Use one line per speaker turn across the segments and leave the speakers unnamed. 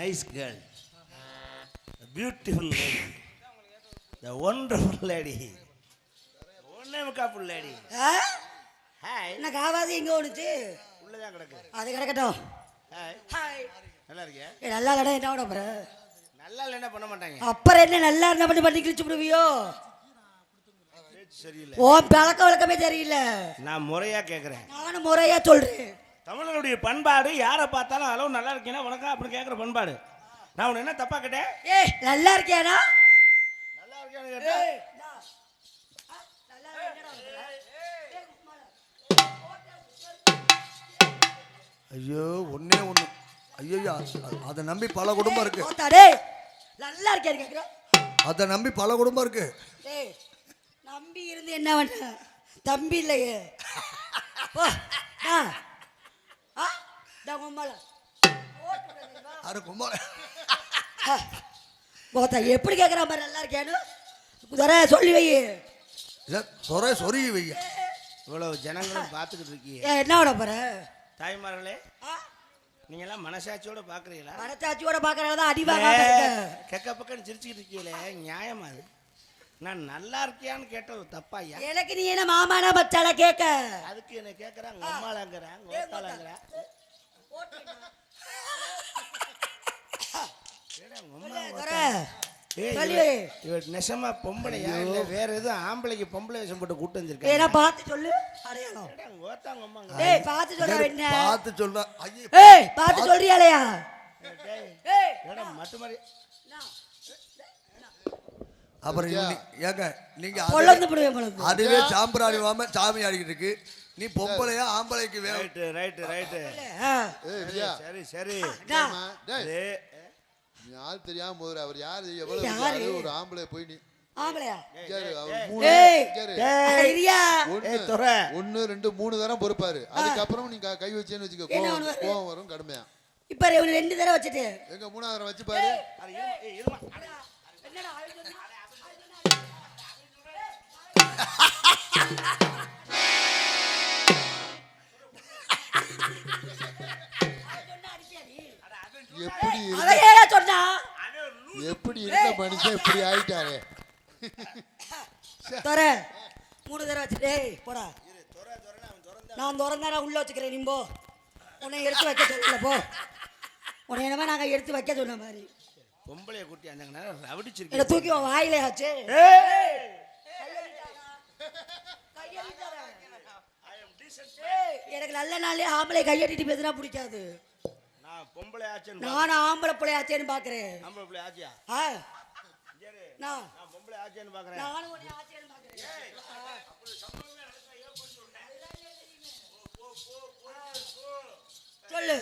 nice girl, a beautiful lady, the wonderful lady, ஒன்னேமுக்காப்புள் lady. Hi.
என்ன காவாதி எங்க ஓடுச்சு?
உள்ளதான் கிடக்கு.
அது கிடக்கட்டும்.
ஹாய்.
ஹாய்.
நல்லா இருக்கியா?
நல்லா கடை என்ன ஓட போற?
நல்லா இல்லைன்னா பண்ண மாட்டாங்க.
அப்புறம் என்ன நல்லா இருந்தா பண்ணி கிழிச்சு விடுவியோ?
சரியில்லை.
ஓ பழக்க வழக்கமே தெரியல.
நான் முறையா கேட்குறேன்.
நானும் முறையா சொல்றேன். தமிழனுடைய
பண்பாடு யாரை பார்த்தாலும் அளவு நல்லா இருக்கேன்னா உனக்கா அப்படின்னு கேட்குற பண்பாடு. நான் உன்னை என்ன தப்பா கேட்டேன்?
நல்லா இருக்கியானா?
நல்லா இருக்கியான்னு கேட்டேன்.
ஐயோ ஒன்னே ஒன்று. ஐயோ அதை நம்பி பல குடும்பம் இருக்கு.
நல்லா இருக்கியா கேட்குற?
அதை நம்பி பல குடும்பம் இருக்கு.
நம்பி இருந்து என்ன பண்ண? தம்பி இல்லையே. எப்படி கேட்குற மாதிரி நல்லா இருக்கியானு சொல்லி வை.
சொரி வை.
இவ்வளவு ஜனங்களும் பார்த்துக்கிட்டு இருக்கீங்க.
என்ன விட போற?
தாய்மார்களே, நீங்க எல்லாம் மனசாட்சியோட பாக்குறீங்களா?
மனசாட்சியோட பாக்குறதா அடிவாங்க
கெக்க பக்கம் சிரிச்சுக்கிட்டு இருக்கீங்களே, நியாயமா அது? நான் நல்லா இருக்கியான்னு கேட்டது தப்பாயா?
எனக்கு நீ என்ன மாமானா பச்சால கேட்க? அதுக்கு
என்ன கேட்கறாங்க? அம்மாளாங்கிறாங்க, ஓத்தாளாங்கிறா. நெசமா பொம்பளையா இல்ல வேற எதுவும் ஆம்பளைக்கு பொம்பளை வேஷம் போட்டு கூட்டு வந்திருக்கேன்.
ஏன்னா பார்த்து சொல்லு. அடையாளம்
ஓத்தாங்க அம்மாங்க.
டேய் பார்த்து சொல்ற என்ன?
பார்த்து சொல்ற.
ஏய் பார்த்து சொல்றியாலயா?
டேய் ஏடா மட்டு மாதிரி.
அப்புறம் ஏங்க நீங்க
பொளந்து போடுவே.
அதுவே சாம்பிராணி வாம சாமி ஆடிக்கிட்டு இருக்கு. நீ பொம்பளையா ஆம்பளைக்கு
ரைட் ரைட் ரைட். சரி சரி.
டேய் யார் தெரியாம போற அவர் யார் எவ்வளவு ஒரு ஆம்பளை போய் நீ
ஆம்பளையா?
ஒன்னு ரெண்டு மூணு தரம் பொறுப்பாரு. அதுக்கப்புறம் நீ கை வச்சேன்னு வச்சுக்க கோவம் வரும் கடுமையா.
இப்ப இவன் 2 தடவை வச்சுட்டு
எங்க 3வது தடவை வச்சு பாரு. எப்படி இருந்த மனுஷன் இப்படி ஆயிட்டாரு?
3 தடவை வச்சுட்டு போடா. நான் திறந்தா உள்ள வச்சுக்கிறேன். நீ போ. உன்னை எடுத்து வைக்க சொல்லல போ. உன்னை என்னமா நாங்க எடுத்து வைக்க சொன்ன மாதிரி
பொம்பளைய குட்டி அந்தங்க ரவடிச்சிருக்கீங்க.
தூக்கி வாயிலே ஆச்சு. எனக்கு நல்ல நாளே ஆம்பளை கையடிட்டு பேசினா பிடிக்காது.
நான் பொம்பளை ஆச்சேன்.
நானும் ஆம்பளை பிள்ளை ஆச்சேன்னு பாக்குறேன்.
ஆம்பளை பிள்ளை ஆச்சியா?
நான்
பொம்பளை ஆச்சேன்னு பாக்குறேன்.
நானும் ஒண்ணே ஆச்சேன்னு பாக்குறேன். சொல்லு.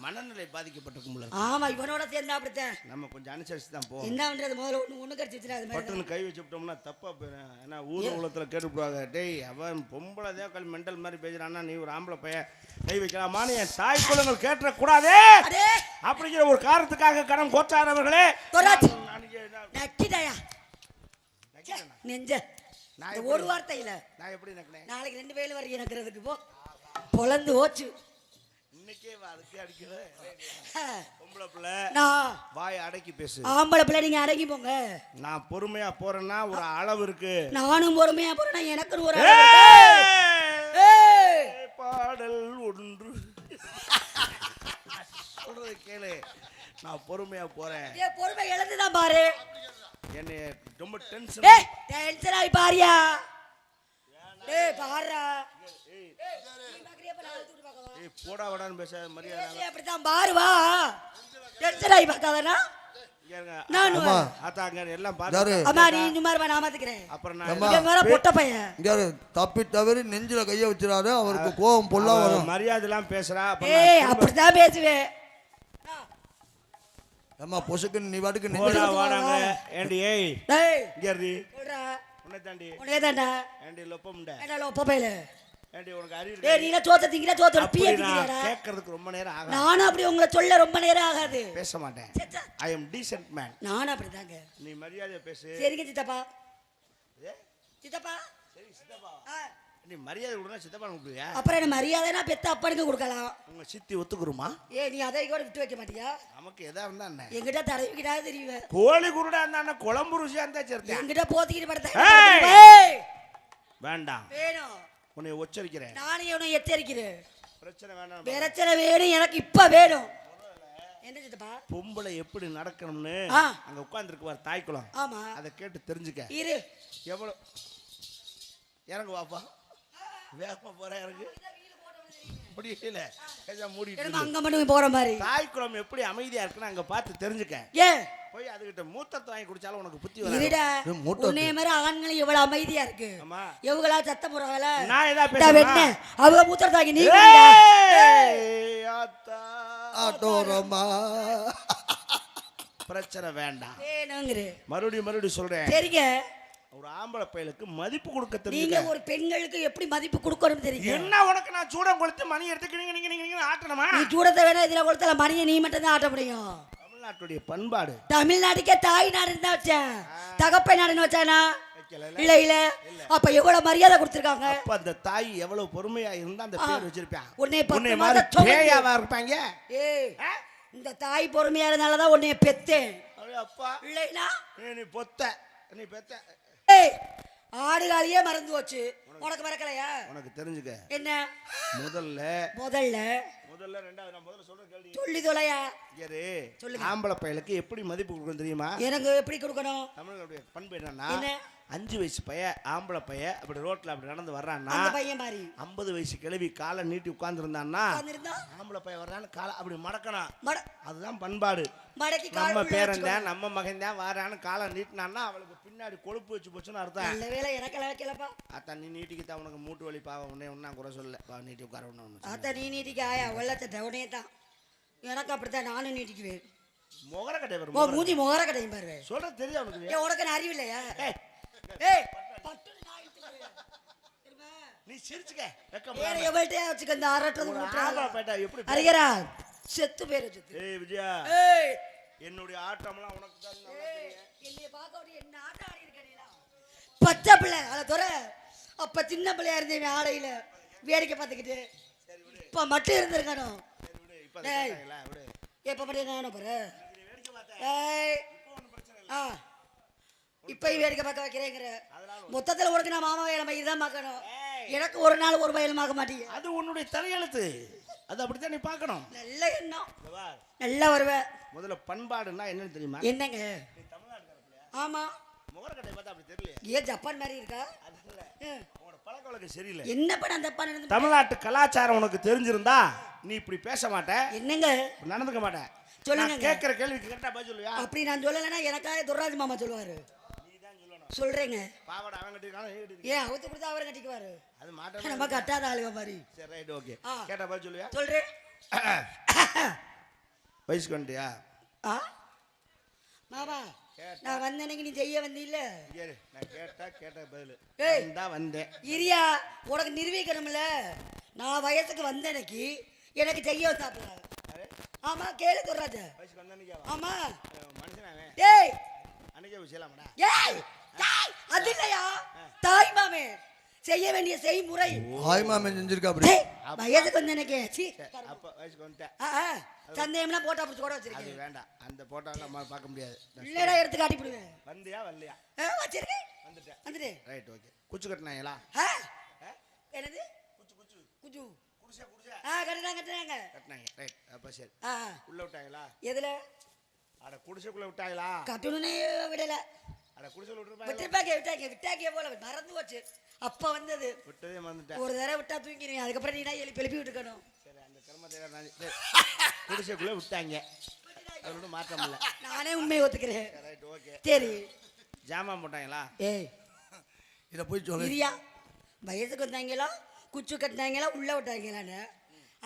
மனநிலை பாதிக்கப்பட்டிருக்கும்ல.
ஆமா இவனோட சேர்ந்தா அப்படித்தான்.
நம்ம கொஞ்சம் அனுசரிச்சு தான் போவோம்.
என்ன பண்றது? முதல்ல ஒண்ணு கடிச்சிச்சுனா அது மாதிரி
பட்டுன்னு கை வச்சுட்டோம்னா தப்பா போயிடும். ஏன்னா ஊர் உலகத்துல கேட்டுப்பாங்க, டேய் அவன் பொம்பளை தேக்கல் மெண்டல் மாதிரி பேசுறான்னா நீ ஒரு ஆம்பளை பையன் கை வைக்கலாமான்னு என் தாய் குலங்கள் கேட்ட கூடாதே அப்படிங்கிற ஒரு காரணத்துக்காக கரம் கோச்சாரவர்களே
நக்கிட்டாயா நெஞ்ச ஒரு வார்த்தையில
நான் எப்படி நக்கினேன்?
நாளைக்கு 2 வேளை வரைக்கும் நக்கிறதுக்கு போ. பொளந்து ஓச்சு
இன்னைக்கே அதுக்கு அடிக்கிறது. பொம்பளை பிள்ளை வாய் அடக்கி பேசு.
ஆம்பளை பிள்ளை நீங்க அடங்கி போங்க.
நான் பொறுமையா போறேன்னா ஒரு அளவு இருக்கு.
நானும் பொறுமையா போறேன்னா எனக்கு ஒரு
பாடல் ஒன்று சொல்றது கேளு. நான் பொறுமையா போறேன்.
பொறுமை இழந்துதான் பாரு.
என்ன ரொம்ப
டென்ஷன் ஆகி பாரியா. பாருடா.
போடா வடான்னு பேச மரியாதை
அப்படித்தான் பாரு. வா டென்ஷன் ஆகி பார்க்காதனா.
தப்பி தவறி நெஞ்சில கைய வச்சிடாரு. அவருக்கு கோபம் பொல்லா வரும்.
மரியாதை பேசுறா.
அப்படித்தான் பேசுவேன்.
அம்மா பொசுக்குன்னு நீ வாட்டுக்கு
நெஞ்சில வாடாங்க. ஏண்டி ஏய் டேய் இங்க இரு. சொல்றா. உன்னை தாண்டி ஏண்டி லொப்பம்டா. ஏடா லொப்பப்பையில ஏண்டி உனக்கு அறிவு இருக்கு? டேய் நீங்க சோத்த திங்கற சோத்த பீய திங்கறடா. கேக்குறதுக்கு ரொம்ப நேரம் ஆகாது. நானும் அப்படி உங்களை சொல்ல ரொம்ப நேரம் ஆகாது. பேச மாட்டேன். ஐ அம் டீசன்ட் மேன். நானும் அப்படிதாங்க. நீ மரியாதையா பேசு. சரிங்க சித்தப்பா. சித்தப்பா சரி சித்தப்பா. நீ மரியாதை கொடுனா சித்தப்பா கூப்பிடுவியா?
அப்புறம் என்ன மரியாதைனா பெத்த அப்பனுக்கு கொடுக்கலாம்.
உங்க சித்தி ஒத்துக்குருமா?
நீ அதை கூட விட்டு வைக்க மாட்டியா?
நமக்கு எதா இருந்தா என்ன?
எங்கிட்ட தடவிக்கிட்டா தெரியுவேன்.
கோழி குருடா இருந்தா குழம்பு ருசியா இருந்தா சரி.
எங்கிட்ட போத்திக்கிட்டு படுத்த
வேண்டாம்.
வேணும்.
உன்னை உச்சரிக்கிறேன்.
நானே உன்னை எச்சரிக்கிறேன்.
பிரச்சனை வேண்டாம்.
பிரச்சனை வேணும் எனக்கு இப்ப வேணும். என்ன சித்தப்பா?
பொம்பளை எப்படி நடக்கணும்னு அங்க உட்கார்ந்துருக்கு பாரு தாய் குலம்.
ஆமா.
அதை கேட்டு தெரிஞ்சுக்க.
இரு.
எவ்வளவு இறங்கு வாப்பா. வேகமா போற இறங்கு. அப்படி இல்ல. ஏதா மூடிட்டு
அங்க மட்டும் போற மாதிரி.
தாய் குலம் எப்படி அமைதியா இருக்குன்னு அங்க பார்த்து தெரிஞ்சுக்க. போய் அதுகிட்ட மூத்தத்தை வாங்கி குடிச்சாலும் உனக்கு புத்தி வராது.
உன்னை மாதிரி ஆண்கள் எவ்வளவு அமைதியா இருக்கு. எவ்வளவு சத்தம் போடுறாங்கள.
நான் ஏதா பேசுறேன்.
அவங்க மூத்தத்தை வாங்கி நீ
ஆட்டோரமா
பிரச்சனை வேண்டாம்.
வேணுங்கற.
மறுபடியும் சொல்றேன்.
சரிங்க.
ஒரு ஆம்பளை பையலுக்கு மதிப்பு கொடுக்க தெரியுங்க.
நீங்க ஒரு பெண்களுக்கு எப்படி மதிப்பு கொடுக்கணும் தெரியுங்க.
என்ன உனக்கு நான் சூடம் கொளுத்து மணி எடுத்து நீங்க ஆட்டணுமா?
நீ சூடத்தை வேணா இதுல கொளுத்தல மணியை நீ மட்டும் தான் ஆட்ட முடியும்.
தமிழ்நாட்டுடைய பண்பாடு.
தமிழ்நாட்டுக்கே தாய் நாடுன்னு தான் வச்சேன். தகப்பை நாடுன்னு வச்சானா? இல்ல இல்ல. அப்ப எவ்வளவு மரியாதை கொடுத்திருக்காங்க.
அப்ப அந்த தாய் எவ்வளவு பொறுமையா இருந்தா அந்த பேர் வச்சிருப்பாங்க.
உன்னை மாதிரி
பேயாவா இருப்பாங்க.
இந்த தாய் பொறுமையா இருந்தால தான் உன்னை பெத்தேன்.
அப்பா
இல்லைனா
நீ பொத்த நீ பெத்த.
ஆடுகாலியே மறந்து போச்சு. உனக்கு மறக்கலையா?
உனக்கு தெரிஞ்சுக்க.
என்ன? முதல்ல
ரெண்டாவது நான் முதல்ல சொல்ற கேள்வி
சொல்லி தொலையா.
ஆம்பளை பையலுக்கு எப்படி மதிப்பு கொடுக்கணும் தெரியுமா?
எனக்கு எப்படி கொடுக்கணும்?
தமிழர்களுடைய பண்பு என்னன்னா 5 வயசு பையன் ஆம்பளை பையன் அப்படி ரோட்ல அப்படி நடந்து வர்றான்னா 50 வயசு கிழவி காலை நீட்டி உட்கார்ந்து இருந்தான்னா ஆம்பளை பையன் வர்றான்னு காலை அப்படி மடக்கணும். அதுதான் பண்பாடு. நம்ம பேரன் தான் நம்ம மகன் தான் வரான்னு காலை நீட்டினான்னா அவளுக்கு பின்னாடி கொழுப்பு வச்சு போச்சுன்னு அர்த்தம். அத்தான் நீ நீட்டிக்கிட்டா உனக்கு மூட்டு வலி பாவம் உடனே ஒன்னா குறை சொல்ல நீட்டி உட்கார ஒண்ணு
நீ நீட்டிக்க ஆயா வெள்ளத்தை உடனே தான் எனக்கு அப்படித்தான் நானும் நீட்டிக்குவேன்.
முகரக்கட்டை வரும்.
மூஞ்சி முகரக்கட்டையும் பாரு.
சொல்ற தெரியும் உனக்கு.
உனக்கு அறிவு இல்லையா?
நீ சிரிச்சுக்க.
வச்சுக்க இந்த அரட்டது
எப்படி
அறிகிறா செத்து பேரு செத்து.
விஜயா என்னுடைய ஆட்டம்லாம் உனக்கு தான்
என்னைய பார்க்க என்ன ஆட்டம் ஆடி இருக்கீங்களா? பச்சை பிள்ளை அதை துற. அப்ப சின்ன பிள்ளையா இருந்தேன் ஆடையில வேடிக்கை பார்த்துக்கிட்டு. இப்ப மட்டும் இருந்திருக்கணும். எப்ப மட்டும் என்ன பாரு. இப்ப வேடிக்கை பார்க்க வைக்கிறேங்கிற மொத்தத்துல உனக்கு நான் மாமா வேலை மயிர் தான் பார்க்கணும். எனக்கு ஒரு நாள் ஒரு வயல் பார்க்க மாட்டீங்க.
அது உன்னுடைய தலையெழுத்து. அது அப்படித்தான் நீ பார்க்கணும்.
நல்ல எண்ணம். நல்லா வருவேன்.
முதல்ல பண்பாடுன்னா என்னன்னு தெரியுமா?
என்னங்க? ஆமா.
முகரக்கட்டை பார்த்தா அப்படி தெரியல.
ஏன் ஜப்பான் மாதிரி இருக்கா?
உன்னோட பழக்க வழக்கம் சரியில்லை.
என்ன பண்ண அந்த பண்ண
தமிழ்நாட்டு கலாச்சாரம் உனக்கு தெரிஞ்சிருந்தா நீ இப்படி பேச மாட்ட.
என்னங்க?
நடந்துக்க மாட்ட.
சொல்லுங்க.
கேட்கிற கேள்விக்கு கரெக்டா பதில் சொல்லுவியா?
அப்படி நான் சொல்லலைன்னா எனக்காக துர்ராஜ் மாமா சொல்லுவாரு. சொல்றேங்க.
பாவாடை அவன் கட்டிருக்கானே
ஏன் அவுத்து கொடுத்தா அவரை கட்டிக்குவாரு.
அது மாட்ட
நம்ம கட்டாத ஆளுங்க மாதிரி.
சரி ரைட் ஓகே. கேட்டா பதில் சொல்லுவியா?
சொல்றேன்.
வயசுக்கு வந்துட்டியா?
மாமா நான் வந்தனைக்கு நீ செய்ய வந்தீல்ல.
நான் கேட்ட பதில் தான் வந்தேன்.
இரியா உனக்கு நிரூபிக்கணும்ல. நான் வயசுக்கு வந்தனைக்கு எனக்கு செய்ய வந்தாப்புல. ஆமா கேளு துர்ராஜ்.
வயசுக்கு வந்தனைக்கு
ஆமா
மனுஷனாவே.
டேய்
அன்னைக்கே விஷயலாமடா.
ஏய் அது இல்லையா தாய் மாமே செய்ய வேண்டிய செய்முறை.
தாய் மாமே செஞ்சிருக்கா அப்படி.
வயசுக்கு வந்து எனக்கு
அப்ப வயசுக்கு வந்துட்டேன்.
சந்தேகம்னா போட்டோ பிடிச்சி கூட வச்சிருக்கேன்.
அது வேண்டாம். அந்த போட்டோலாம் பார்க்க முடியாது.
இல்லடா எடுத்து காட்டி போடுவேன்.
வந்தியா வரலையா?
வச்சிருக்கேன். வந்துட்டேன்.
Right okay. குச்சி கட்டினாங்களா?
என்னது? குச்சி
குடிசை
கட்டினாங்க.
ரைட் அப்ப சரி. உள்ள விட்டாங்களா?
எதுல?
அட குடிசைக்குள்ள விட்டாங்களா?
கட்டணுனே விடல.
அட குடிசைக்குள்ள
விட்டாங்க போல மறந்து போச்சு. அப்ப வந்தது
விட்டதே மறந்துட்டேன்.
ஒரு தடவை விட்டா தூங்கிடுவேன். அதுக்கப்புறம் நீ எழுப்பி விட்டுக்கணும்.
சரி அந்த கிரமத்தை குடிசைக்குள்ள விட்டாங்க. அதோட மாற்றம் இல்லை.
நானே உண்மையை ஒத்துக்கிறேன்.
Right okay.
சரி
ஜாமான் போட்டாங்களா?
இதை போய் சொல்லு.
இரியா வயசுக்கு வந்தாங்களா குச்சி கட்டினாங்களா உள்ள விட்டாங்களான்னு.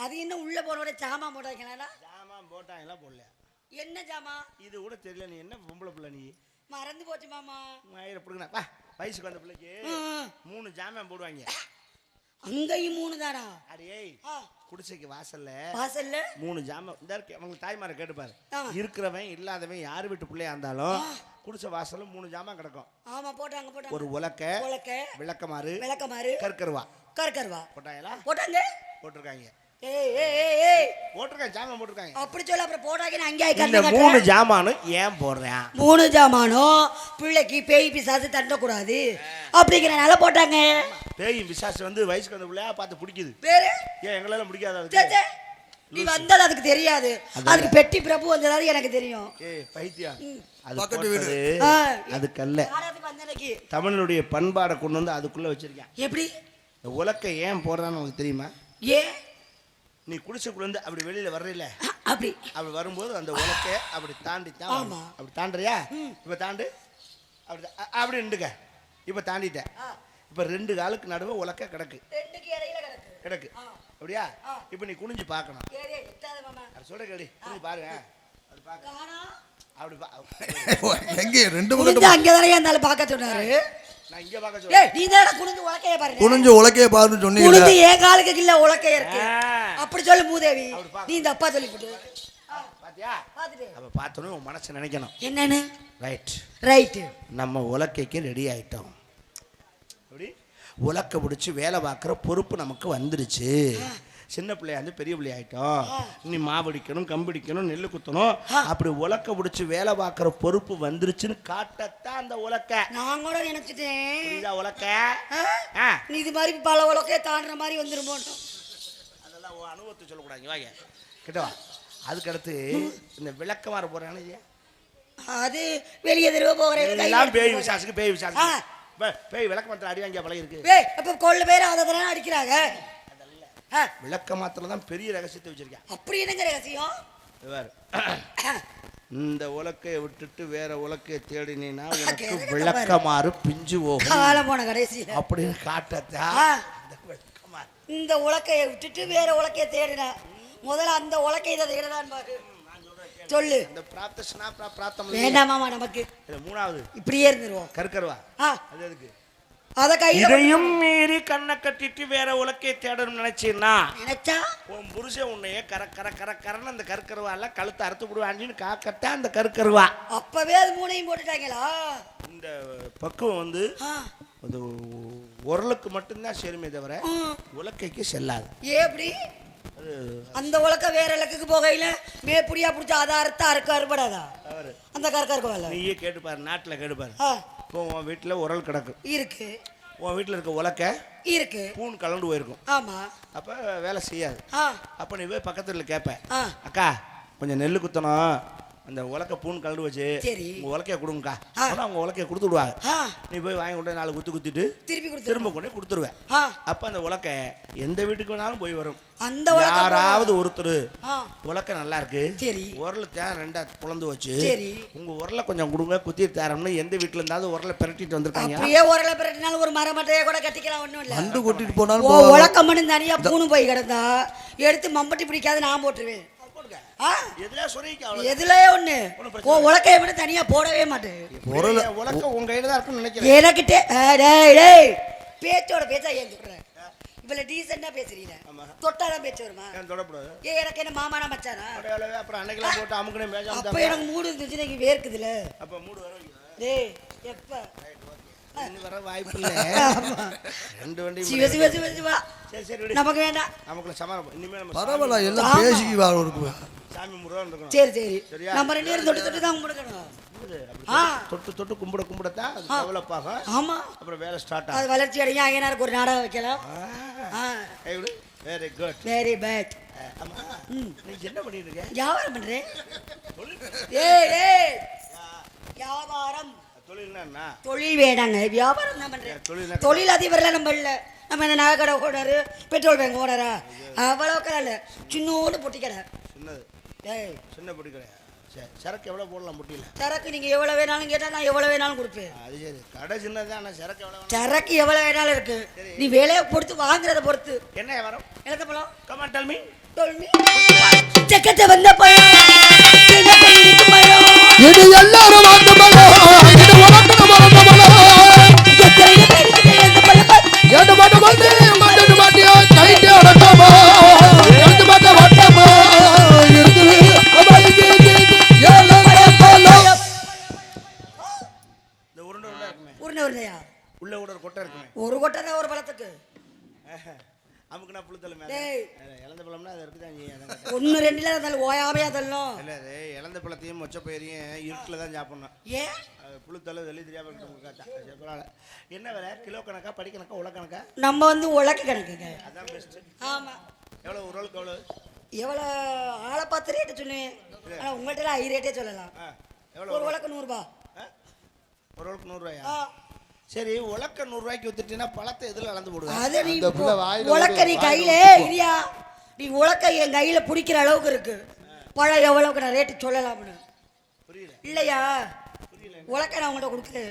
அது இன்னும் உள்ள போனோட ஜாமான் போட்டாங்களா?
ஜாமான் போட்டாங்களா போடல.
என்ன ஜாமான்?
இது கூட தெரியல. நீ என்ன பொம்பளை பிள்ளை நீ?
மறந்து போச்சு மாமா.
பிடிக்கணும். வயசுக்கு வந்த பிள்ளைக்கு 3 ஜாமான் போடுவாங்க.
அங்கேயும் 3 தானா?
அடே குடிசைக்கு வாசல்ல 3 ஜாமான். இந்த அவங்க தாய்மாரை கேட்டுப்பாரு. இருக்கிறவன் இல்லாதவன் யார் வீட்டு பிள்ளையா இருந்தாலும் குடிசை வாசல்ல 3 ஜாமான் கிடக்கும்.
ஆமா போட்டாங்க.
ஒரு உலக்க, விளக்கமாறு, கற்கருவா போட்டாங்களா? போட்டிருக்காங்க. போட்டிருக்காங்க, ஜாமான் போட்டிருக்காங்க.
அப்படி சொல்ல அப்புறம் போட்டாங்க. அங்கே
இந்த 3 ஜாமானும் ஏன் போடுறேன்?
3 ஜாமானும் பிள்ளைக்கு பேய் பிசாசு தண்டக்கூடாது அப்படிங்கிறனால போட்டாங்க.
பேய் பிசாசு வந்து வயசுக்கு வந்த பிள்ளையா பார்த்து பிடிக்குது.
வேற
ஏன் எங்களால முடிக்காத?
நீ வந்தது அதுக்கு தெரியாது. அதுக்கு பெட்டி பிரபு வந்ததால எனக்கு தெரியும்.
பைத்தியம். அது பக்கத்து வீடு. அதுக்கல்ல. தமிழனுடைய பண்பாடை கொண்டு வந்து அதுக்குள்ள வச்சிருக்கேன்.
எப்படி?
இந்த உலக்கை ஏன் போடுறான்னு உங்களுக்கு தெரியுமா?
ஏன்?
நீ குடிசைக்குள்ள இருந்து அப்படி வெளியில வர்றீல,
அப்படி
வரும்போது அந்த உலக்கை அப்படி தாண்டி தான் அப்படி தாண்டுறியா? இப்ப தாண்டு, அப்படி அப்படி நின்றுக்க. இப்ப தாண்டிட்ட. இப்ப 2 காலுக்கு நடுவே உலக்கை கிடக்கு. கிடக்கு அப்படியா? இப்ப நீ குனிஞ்சு பார்க்கணும். சொல்ற கேடி, குனிஞ்சு பாருங்க. அது அப்படி
எங்க 2 பக்கம்
அங்க தானே இருந்தாலும் பார்க்க சொன்னாரு.
நான் இங்க பார்க்க சொல்றேன்.
நீ தான குனிஞ்சு உலக்கைய பாருங்க.
குனிஞ்சு உலக்கைய பாருன்னு சொன்னீங்க.
குனிஞ்சு ஏன் காலுக்கு கீழ உலக்கைய இருக்கு. அப்படி சொல்லு மூதேவி. நீ இந்த அப்பா சொல்லி போடு.
பாத்தியா? அப்ப பார்த்தோனே உன் மனசு நினைக்கணும்.
என்னன்னு?
ரைட். நம்ம உலக்கைக்கு ரெடி ஆயிட்டோம். அப்படி உலக்க பிடிச்சி வேலை பார்க்குற பொறுப்பு நமக்கு வந்துருச்சு. சின்ன பிள்ளையா இருந்து பெரிய பிள்ளை ஆயிட்டோம். நீ மாவடிக்கணும், கம்பிடிக்கணும், நெல்லு குத்தணும். அப்படி உலக்க பிடிச்சி வேலை பார்க்குற பொறுப்பு வந்துருச்சுன்னு காட்டத்தான் அந்த உலக்க.
நான் கூட நினைச்சிட்டேன்
உலக்க
நீ இது மாதிரி பல உலக்கைய தாண்டுற மாதிரி வந்துருமோ.
அதெல்லாம் அனுபவத்தை சொல்லக்கூடாது. வாங்க கிட்டவா. அதுக்கடுத்து இந்த விளக்கமாற போறானே, அது
வெளியே தெருவ போகிறேன்.
பேய் விசாசுக்கு பேய் விசாசு பேய் விளக்க மாத்திர அடி வாங்கிய பழகி இருக்கு.
அப்ப கொள்ள பேர் அதை தானே அடிக்கிறாங்க.
விளக்க மாத்திர தான் பெரிய ரகசியத்தை வச்சிருக்கேன்.
அப்படி என்னங்க ரகசியம்?
இந்த உலக்கையை விட்டுட்டு வேற உலக்கையை தேடினா உனக்கு விளக்கமாறு பிஞ்சு போகும்.
காலம் போன கடைசி
அப்படின்னு காட்டத்தா.
இந்த உலக்கையை விட்டுட்டு வேற உலக்கையை தேடினா முதல்ல அந்த உலக்கையை தேடதான் பாரு. சொல்லு.
இந்த பிரார்த்தனா பிரார்த்தம்
வேண்டாமாமா நமக்கு.
3வது
இப்படியே இருந்துருவோம்.
கற்கருவா. அது எதுக்கு?
அத கையில
இதையும் மீறி கண்ணை கட்டிட்டு வேற உலக்கையை தேடணும் நினைச்சீன்னா உன் புருஷன் உன்னைய கரன்னு அந்த கற்கருவால கழுத்தை அறுத்து விடுவான்னு காக்கட்டா அந்த கற்கருவா.
அப்பவே அது 3ஐயும் போட்டுட்டாங்களா?
இந்த பக்குவம் வந்து அது உரலுக்கு மட்டும்தான் சேருமே தவிர உலக்கைக்கு செல்லாது.
எப்படி? அந்த உலக்க வேற இலக்குக்கு போகையில மேப்புடியா பிடிச்ச ஆதாரத்தை அறுபடாதா? அந்த கற்கருவால
நீயே கேட்டு பாரு, நாட்டுல கேட்டு பாரு. இப்போ உன் வீட்டுல உரல் கிடக்கு இருக்கு, உன் வீட்டுல இருக்க உலக்க இருக்கு, பூன் கலந்து போயிருக்கும். ஆமா. அப்ப வேலை செய்யாது. அப்ப நீ போய் பக்கத்துல கேப்ப, அக்கா கொஞ்சம் நெல்லு குத்தணும், அந்த உலக்க பூன் கலந்து வச்சு உங்க உலக்கைய கொடுங்கக்கா. அவங்க உலக்கைய கொடுத்து விடுவாங்க. நீ போய் வாங்கி கொண்டு 4 குத்து குத்திட்டு திரும்ப கொண்டு கொடுத்துருவேன். அப்ப அந்த உலக்க எந்த வீட்டுக்கு வேணாலும் போய் வரும். அந்த யாராவது ஒருத்தர் உலக்க நல்லா இருக்கு, உரல தேன் 2 புலந்து வச்சு உங்க உரல கொஞ்சம் கொடுங்க குத்தி தரம்னு எந்த வீட்டுல இருந்தாலும் உரல பிரட்டிட்டு வந்திருக்காங்க. அப்படியே உரல பிரட்டினாலும் ஒரு மரமட்டையை கூட கட்டிக்கலாம். ஒண்ணும் இல்ல, அண்டு கொட்டிட்டு போனாலும் உலக்க மட்டும் தனியா பூனு போய் கிடந்தா எடுத்து மம்பட்டி பிடிக்காது நான் போட்டுருவேன். எதுலயே ஒண்ணு உலக்கைய மட்டும் தனியா போடவே மாட்டேன். உலக்க உங்க கையில தான் இருக்குன்னு நினைக்கிறேன். எனக்கிட்டே பேச்சோட பேச்சா ஏன் சொல்றேன்? இவ்வளவு டீசெண்டா பேசுறீங்க, தொட்டாதான் பேச்சு வருமா? எனக்கு என்ன மாமானா மச்சானா? அப்புறம் அன்னைக்கெல்லாம் போட்டு அமுக்குனே பேசாம அப்ப எனக்கு மூடு இருந்துச்சு, நீங்க வேர்க்குதுல. அப்ப மூடு வரும். டேய் எப்ப வர வாய்ப்பு இல்ல. 2 வண்டி சிவ சிவ சிவ சிவா. சரி சரி நமக்கு வேண்டாம், நமக்குள்ள சமாளம். இனிமே நம்ம பரவாயில்ல எல்லாம் பேசிக்கி வர இருக்கு. சாமி முருகன் இருக்கணும். சரி சரி நம்ம 2 பேரும் தொட்டு தொட்டு தான் கும்பிடணும். தொட்டு தொட்டு கும்பிடத்தான் அது டெவலப் ஆகும். ஆமா, அப்புறம் வேலை ஸ்டார்ட் ஆகும். அது வளர்ச்சி அடையும். ஐயனாருக்கு ஒரு நாடகம் வைக்கலாம். Very good, very bad. ஆமா, நீ என்ன பண்ணிட்டு இருக்க? வியாபாரம் பண்றேன். ஏய் ஏய் வியாபாரம் தொழில்னா தொழில் வேடாங்க, வியாபாரம் தான் பண்றேன். தொழில் அதிபர்லாம் நம்ம இல்ல. நம்ம என்ன நகை கடை ஓனரு, பெட்ரோல் பேங்க் ஓனரா? அவ்வளோக்கா இல்ல, சின்னோடு பொட்டி கடை. சின்னது ஏய் சின்ன பொட்டி கடை. சரக்கு எவ்வளோ போடலாம் முட்டியில்? சரக்கு நீங்கள் எவ்வளோ வேணாலும் கேட்டால் நான் எவ்வளோ வேணாலும் கொடுப்பேன். அது சரி, கடை சின்னதான், ஆனால் சரக்கு எவ்வளோ? சரக்கு எவ்வளோ வேணாலும் இருக்கு, நீ விலையை பொறுத்து வாங்குறத பொறுத்து. என்ன வரும்? எனக்கு பழம். Come on tell me. செக்கத்தை வந்த பழம் இது எல்லாரும் வாங்க பழம், இது உனக்கு மறந்த பழம். எட்டு மாட்ட மாட்டே மாட்டியா கைட்டு அடக்கமா எட்டு மாட்ட வட்டமா இருக்குது.
இல்லையா?
உள்ள கூட ஒரு கொட்டை இருக்குமே.
ஒரு கொட்டை தான் ஒரு பழத்துக்கு.
அமுக்குனா புழுத்தல மேல.
டேய்
இளந்த பழம்னா அது இருக்குதான் நீ.
ஒன்னு ரெண்டுல அதல்ல ஓயாமையா தள்ளணும்.
இல்ல அது இளந்த பழத்தையும் மொச்ச பயிரையும் இருட்டுல தான் சாப்பிடணும்.
ஏன்?
புழுத்தல வெளிய தெரியாம இருக்கணும். என்ன வேற கிலோ கணக்கா படி கணக்கா உலக கணக்கா?
நம்ம வந்து உலக்கு கணக்குங்க.
அதான் பெஸ்ட்.
ஆமா.
எவ்வளவு ஒரு ரோலுக்கு எவ்வளவு?
எவ்வளோ ஆளை பார்த்து ரேட்டு சொல்லுவேன். ஆனால் உங்கள்கிட்ட ஹை ரேட்டே சொல்லலாம்.
எவ்வளோ?
ஒரு உலக்கு 100 ரூபா.
ஒரு ரோலுக்கு 100 ரூபாயா? சரி உலக்க 100 ரூபாய்க்கு வித்துட்டீங்கன்னா பழத்தை எதுல அளந்து போடுவா?
அது நீ உலக்க நீ கையில இல்லையா? நீ உலக்க என் கையில பிடிக்கிற அளவுக்கு இருக்கு. பழம் எவ்வளவுக்கு நான் ரேட்டு சொல்லலாம்னு
புரியல
இல்லையா? உலக்க நான் உங்கள்கிட்ட கொடுக்கல.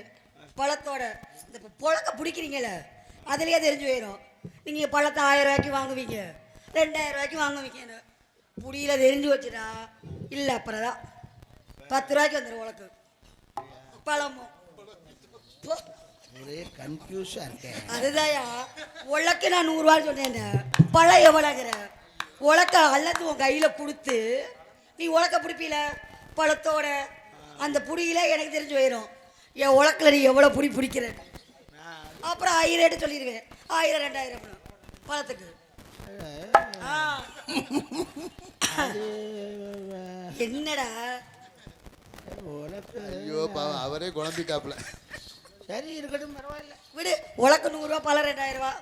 பழத்தோட இந்த புழக்க பிடிக்கிறீங்களே அதுலேயே தெரிஞ்சு போயிடும். நீங்கள் பழத்தை 1000 ரூபாய்க்கு வாங்குவீங்க, 2000 ரூபாய்க்கு வாங்குவீங்கன்னு. புடியில தெரிஞ்சு வச்சுட்டா இல்லை அப்புறம் தான் 10 ரூபாய்க்கு வந்துடும் உலக்கு பழமும்.
ஒரே கன்ஃபியூஸா இருக்கேன்.
அதுதான்யா உலக்கு நான் 100 ரூபான்னு சொன்னேன். பழம் எவ்வளோங்கிற உலக்க அல்லது உன் கையில் கொடுத்து நீ உலக்க பிடிப்பீல பழத்தோட அந்த புடியில எனக்கு தெரிஞ்சு போயிடும் என் உலக்கில் நீ எவ்வளோ புடி பிடிக்கிற. அப்புறம் 1000 ரேட்டு சொல்லிடுவேன். 1000 2000 பழத்துக்கு. என்னடா
ஐயோ பாவம் அவரே குழம்பிட்டாப்ல.
சரி இருக்கட்டும் பரவாயில்ல
விடு. உலக்கு 100 ரூபா பழம் 2000 ரூபா.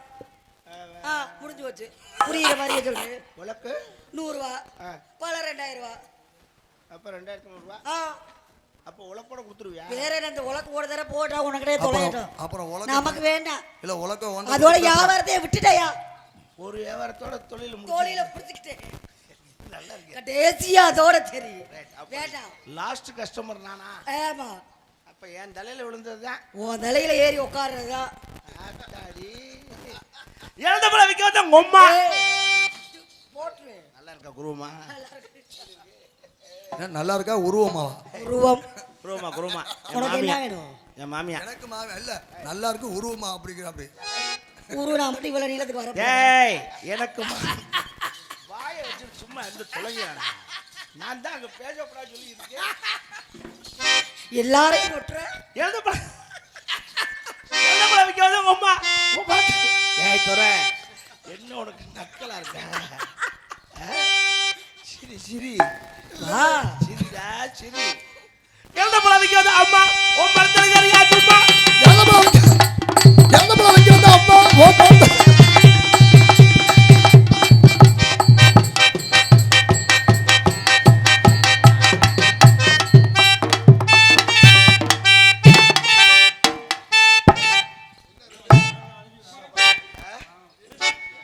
முடிஞ்சு போச்சு. புரியுற மாதிரியே சொல்லு.
உலக்கு
100 ரூபா பழம் 2000 ரூபா.
அப்ப 2100 ரூபா. அப்ப உலக்கோட கொடுத்துருவியா?
வேற என்ன உலக்கு ஒரு தடவை போட்டா உனக்கிட்டே தொலைட்டோம்.
அப்புறம் உலக
நமக்கு வேண்டாம்.
இல்ல உலக
அதோட வியாபாரத்தையே விட்டுட்டயா?
ஒரு வியாபாரத்தோட தொழில
புடிச்சுக்கிட்டேன். நல்லா இருக்கு. கடைசியா அதோட சரி வேண்டாம்.
லாஸ்ட் கஸ்டமர் நானா?
ஆமா.
அப்ப என் தலையில விழுந்ததுதான்.
உன் தலையில ஏறி உட்கார்றதுதான்.
இழந்த பழம் விற்க வந்த உங்க அம்மா
போட்டுரு.
நல்லா இருக்கா குருவமா?
நல்லா இருக்கா உருவமாவா?
உருவம்
குருவமா குருவமா.
உனக்கு என்ன வேணும்?
என் மாமியா.
எனக்கு மாமியா இல்ல நல்லா இருக்கு உருவமா அப்படிங்கிற அப்படி.
உருவம் நான் மட்டும் இவ்வளவு நீளத்துக்கு வர.
டேய் எனக்கு வாயை வச்சு சும்மா இருந்து தொலைங்கடா. நான் தான் அங்க பேசக்கூடாது சொல்லி இருக்கேன்.
எல்லாரையும் நொட்டுற.
இழந்த பழம் விற்க வந்த உங்க அம்மா. ஏய் துரை என்ன உனக்கு நக்கலா இருக்கா? சரி சரி சரிடா சரி. இழந்த பழம் விற்க வந்த அம்மா உன் மரத்துல சரியா சும்மா
எந்த பழம் வைக்கிறதா அம்மா?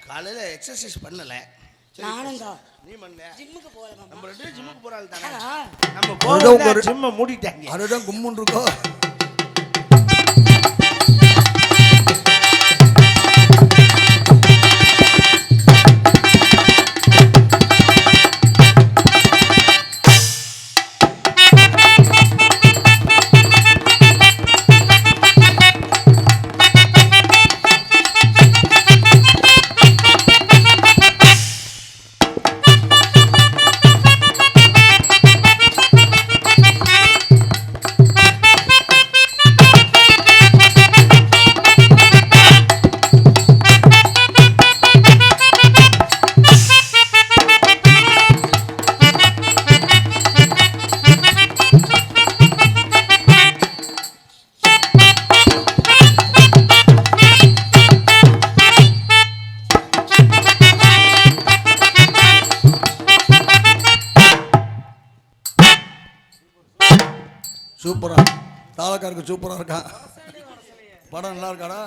காலையில எக்ஸசைஸ் பண்ணல.
நானும் தான்.
நீ பண்ண
ஜிம்முக்கு போல.
நம்ம ரெண்டு ஜிம்முக்கு போறாள் தானே.
ஆ.
நம்ம போறோம் ஜிம்ம மூடிட்டாங்க.
அதுதான் கும்முன் இருக்கோ. சூப்பரா தாளக்காருக்கு சூப்பரா இருக்கான். படம் நல்லா இருக்காடா?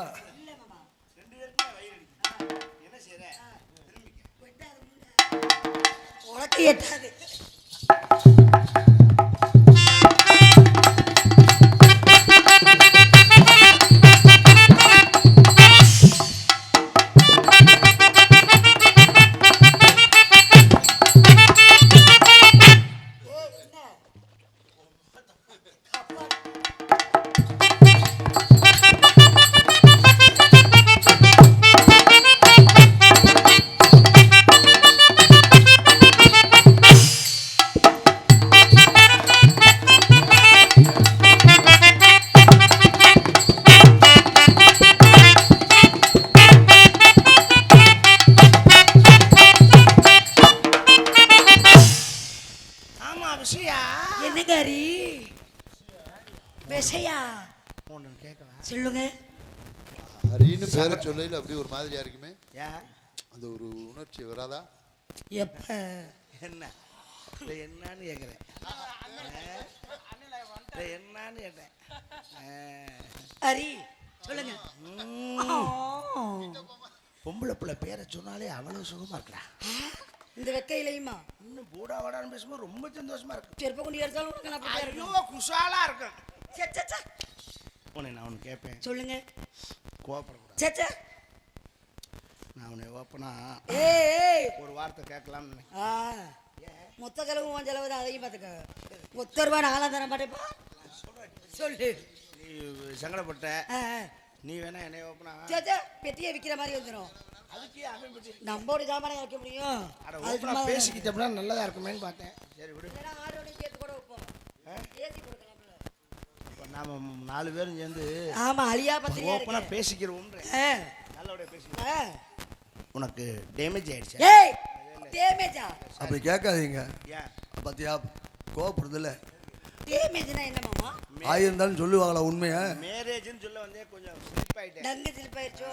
உனக்கு எட்டாது. விஷயா
ஒன்று கேட்கவா?
சொல்லுங்க.
ஹரின்னு பேரை சொல்லையில அப்படி ஒரு மாதிரியா இருக்குமே.
ஏன்
அந்த ஒரு உணர்ச்சி வராதா?
எப்ப
என்ன இல்லை என்னன்னு கேட்குறேன். என்னன்னு கேட்டேன்.
ஹரி சொல்லுங்க.
பொம்பளை பிள்ளை பேரை சொன்னாலே அவ்வளவு சுகமா இருக்கா.
இந்த வெக்கையிலையுமா
இன்னும் பூடா வாடான்னு பேசும்போது ரொம்ப சந்தோஷமா இருக்கு.
செருப்ப கொண்டு எடுத்தாலும் உனக்கு நான் அப்படியே
ஐயோ
இருக்கும்.
குஷாலா இருக்கும்.
சே, சே, சே.
உன்னை நான் ஒன்று கேட்பேன்.
சொல்லுங்க.
கோவப்படக்கூடாது.
சே, சே.
நான் உன்னை ஓப்பனா
ஏய்
ஒரு வார்த்தை கேட்கலாம்னு.
ஆ மொத்த செலவு உன் செலவு தான், அதையும் பார்த்துக்க. 10 ரூபா நாளாக தர மாட்டேப்பா. சொல்லு.
நீ சங்கடப்பட்ட.
ஆ, ஆ.
நீ வேணா என்னை ஓப்பனா.
சே, சே. பெட்டியை விற்கிற மாதிரி வந்துடும்.
அதுக்கு அவன் பற்றி
நம்மோட ஜாமானை வைக்க முடியும்.
அட
அது
ஓப்பனா
சும்மா
பேசிக்கிட்டோம்னா நல்லதா இருக்குமேன்னு பார்த்தேன். சரி விடு.
இல்லைன்னா ஆரோடையும் சேர்த்து கூட வைப்போம். ஏற்றி கொடுக்கலாம்ல.
இப்போ நாம 4 பேரும் சேர்ந்து
ஆமா அழியா பத்திரியா
ஓப்பனா
இருக்கு.
பேசிக்கிறோம்.
ஆ.
நல்லபடியா பேசிக்கிறோம்.
ஆ.
உனக்கு டேமேஜ் ஆயிடுச்சு.
ஏய் டேமேஜா?
அப்படி கேட்காதீங்க.
ஏன்
பார்த்தியா கோவப்படுறதில்ல.
டேமேஜ்னா என்ன மாமா?
ஆயிருந்தாலும் சொல்லுவாங்களா உண்மையா?
மேரேஜ்னு சொல்ல வந்தே கொஞ்சம் ஸ்லிப் ஆயிட்டேன்.
டங்கு சிலிப்பாயிருச்சோ?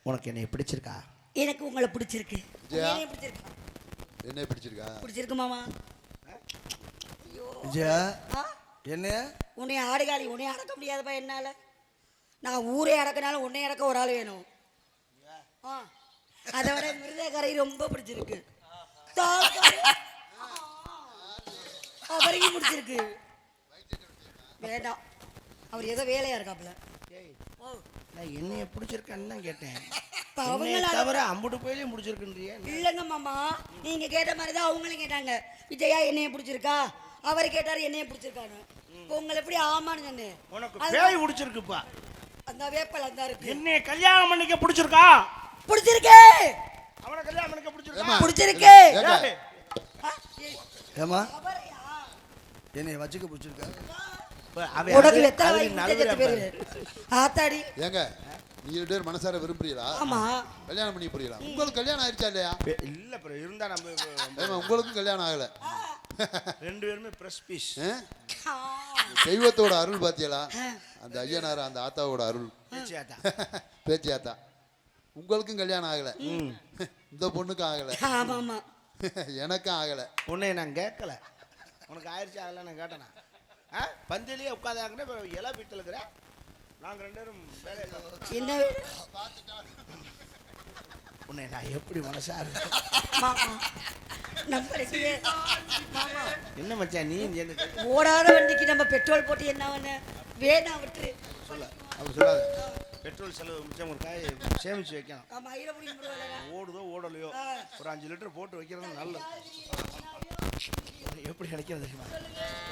உனக்கு என்னை பிடிச்சிருக்கா?
எனக்கு உங்களை பிடிச்சிருக்கு.
விஜயா.
என்னைய பிடிச்சிருக்கா?
என்ன பிடிச்சிருக்கா?
பிடிச்சிருக்கு மாமா.
விஜயா
ஆ?
என்ன
உன்னை ஆடுகாலி உன்னை அடக்க முடியாதுப்பா என்னால. நான் ஊரே அடக்கினாலும் உன்னை அடக்க ஒரு ஆள் வேணும். ஆ அதை விட மிருதகரை ரொம்ப பிடிச்சிருக்கு. தாக்கரை. அவரையும் பிடிச்சிருக்கு. வேண்டாம், அவர் ஏதோ வேலையா இருக்காப்புல.
ஏய்
ஓ
நான் என்னைய பிடிச்சிருக்கான்னு தான் கேட்டேன்.
இப்ப
அவங்கள
அவங்களால
தவிர அம்புட்டு போயிலையும் பிடிச்சிருக்குன்றியே.
இல்லைங்க மாமா, நீங்க கேட்ட மாதிரி தான் அவங்களும் கேட்டாங்க. விஜயா என்னைய பிடிச்சிருக்கா, அவர் கேட்டாரு என்னைய பிடிச்சிருக்கான்னு. இப்போ உங்களை எப்படி ஆமான்னு சொன்னேன்.
உனக்கு பேய் பிடிச்சிருக்குப்பா.
அந்த வேப்பல் அந்த இருக்கு.
என்னைய கல்யாணம் பண்ணிக்க பிடிச்சிருக்கா?
பிடிச்சிருக்கு.
அவனை கல்யாணம் பண்ணிக்க பிடிச்சிருக்கா?
ஏம்மா?
பிடிச்சிருக்கு.
ஏங்க?
ஏய்,
ஆ, ஏய்,
ஏமா
அவரையா?
என்னை வச்சுக்க பிடிச்சிருக்கா?
இப்ப அவன்
உனக்கு
அது-
எத்தனை
அதுக்கு
வாங்கி
நடுவுல
பேரு
இருப்பாரு.
ஆத்தாடி.
ஏங்க நீ 2 பேர் மனசார விரும்புறீங்களா?
ஆமா
கல்யாணம் பண்ணி போறீங்களா? உங்களுக்கு கல்யாணம் ஆயிடுச்சா இல்லையா?
இல்ல அப்புறம் இருந்தா நம்ம
ஏம்மா, உங்களுக்கும் கல்யாணம் ஆகல.
2 பேருமே பிரஸ் பீஸ்.
ஆ? தெய்வத்தோட அருள் பாத்தியலா? அந்த ஐயனார் அந்த ஆத்தாவோட அருள்.
நிச்சயாதா.
பேச்சி ஆத்தா. உங்களுக்கும் கல்யாணம் ஆகல. இந்த பொண்ணுக்கும் ஆகல.
ஆமா ஆமா.
எனக்கும் ஆகல.
உன்னை நான் கேட்கல. உனக்கு ஆயிடுச்சு ஆகல நான் கேட்டேனா? பந்திலேயே உட்காந்தாங்கன்னா இப்போ இலை வீட்டில் இருக்கிற நாங்கள் 2 பேரும் வேலையை பார்க்கறோம்.
என்ன
உன்னை நான் எப்படி மனசாரு?
மாமா நம்ம ரெண்டு பேர் மாமா
என்ன மச்சான் நீ சேர்ந்து
ஓடாத வண்டிக்கு நம்ம பெட்ரோல் போட்டு என்ன பண்ண வேணாம் விட்டுரு.
சொல்ல அவர் சொல்லாது. பெட்ரோல் செலவு மிச்சம் ஒரு காய் சேமிச்சு வைக்கணும்.
ஆமா ஐயில பிடிக்க முடியல.
ஓடுதோ ஓடலையோ ஒரு 5 லிட்டர் போட்டு வைக்கிறது நல்லது. எப்படி நினைக்கிறது தெரியுமா?